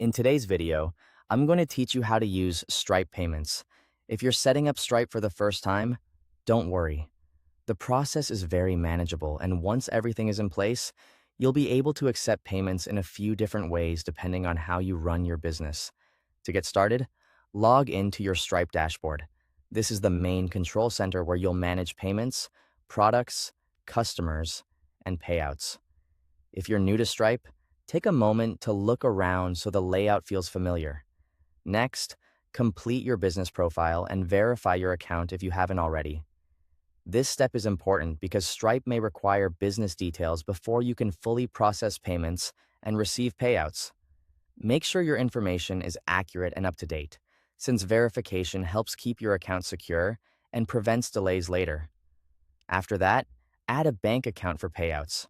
In today's video, I'm going to teach you how to use Stripe payments. If you're setting up Stripe for the first time, don't worry. The process is very manageable, and once everything is in place, you'll be able to accept payments in a few different ways depending on how you run your business. To get started, log into your Stripe dashboard. This is the main control center where you'll manage payments, products, customers, and payouts. If you're new to Stripe, take a moment to look around so the layout feels familiar. Next, complete your business profile and verify your account if you haven't already. This step is important because Stripe may require business details before you can fully process payments and receive payouts. Make sure your information is accurate and up to date, since verification helps keep your account secure and prevents delays later. After that, add a bank account for payouts.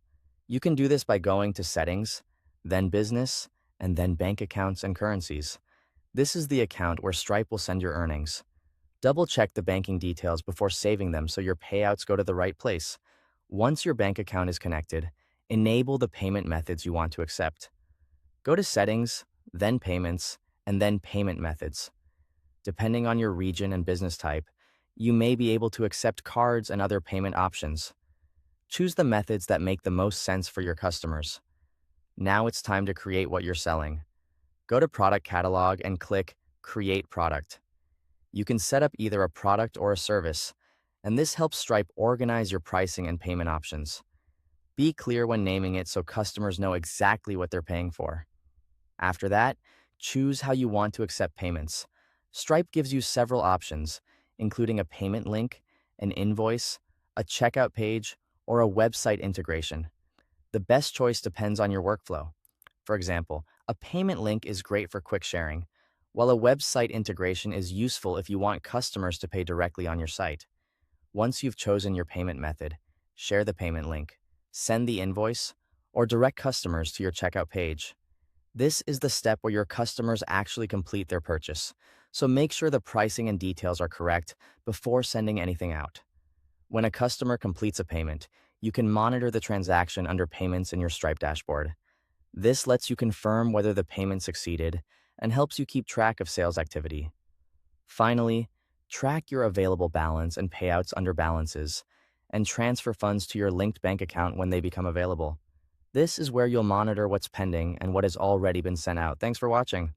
You can do this by going to Settings, then Business, and then Bank Accounts and Currencies. This is the account where Stripe will send your earnings. Double-check the banking details before saving them so your payouts go to the right place. Once your bank account is connected, enable the payment methods you want to accept. Go to Settings, then Payments, and then Payment Methods. Depending on your region and business type, you may be able to accept cards and other payment options. Choose the methods that make the most sense for your customers. Now it's time to create what you're selling. Go to Product Catalog and click Create Product. You can set up either a product or a service, and this helps Stripe organize your pricing and payment options. Be clear when naming it so customers know exactly what they're paying for. After that, choose how you want to accept payments. Stripe gives you several options, including a payment link, an invoice, a checkout page, or a website integration. The best choice depends on your workflow. For example, a payment link is great for quick sharing, while a website integration is useful if you want customers to pay directly on your site. Once you've chosen your payment method, share the payment link, send the invoice, or direct customers to your checkout page. This is the step where your customers actually complete their purchase, so make sure the pricing and details are correct before sending anything out. When a customer completes a payment, you can monitor the transaction under Payments in your Stripe dashboard. This lets you confirm whether the payment succeeded and helps you keep track of sales activity. Finally, track your available balance and payouts under Balances, and transfer funds to your linked bank account when they become available. This is where you'll monitor what's pending and what has already been sent out. Thanks for watching.